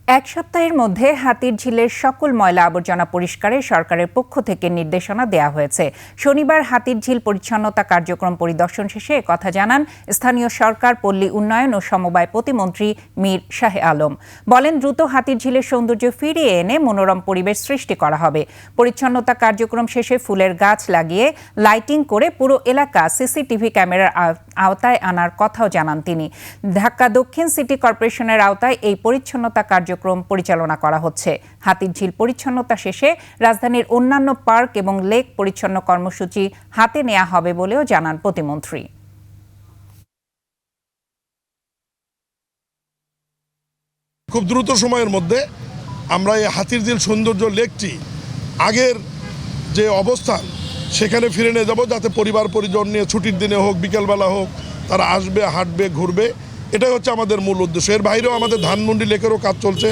এক সপ্তাহের মধ্যে হাতিরঝিলের সকল ময়লা আবর্জনা পরিষ্কারে সরকারের পক্ষ থেকে নির্দেশনা দেওয়া হয়েছে। শনিবার হাতিরঝিল পরিচ্ছন্নতা কার্যক্রম পরিদর্শন শেষে একথা জানান স্থানীয় সরকার, পল্লী উন্নয়ন ও সমবায় প্রতিমন্ত্রী মীর শাহ আলম। বলেন, দ্রুত হাতিরঝিলের সৌন্দর্য ফিরিয়ে এনে মনোরম পরিবেশ সৃষ্টি করা হবে। পরিচ্ছন্নতা কার্যক্রম শেষে ফুলের গাছ লাগিয়ে লাইটিং করে পুরো এলাকা সিসিটিভি ক্যামেরার আওতায় আনার কথাও জানান তিনি। ঢাকা দক্ষিণ সিটি কর্পোরেশনের আওতায় এই পরিচ্ছন্নতা কার্যক্রম পরিচালনা করা হচ্ছে। হাতিরঝিল পরিচ্ছন্নতা শেষে রাজধানীর অন্যান্য পার্ক এবং লেক পরিচ্ছন্ন কর্মসূচি হাতে নেওয়া হবে বলেও জানান প্রতিমন্ত্রী। খুব দ্রুত সময়ের মধ্যে আমরা এই হাতিরঝিল সৌন্দর্য লেকটি আগের যে অবস্থান সেখানে ফিরে নিয়ে যাব, যাতে পরিবার পরিজন নিয়ে ছুটির দিনে হোক, বিকেলবেলা হোক, তারা আসবে, হাঁটবে, ঘুরবে। এটাই হচ্ছে আমাদের মূল উদ্দেশ্য। এর বাইরেও আমাদের ধানমন্ডি লেকেরও কাজ চলছে।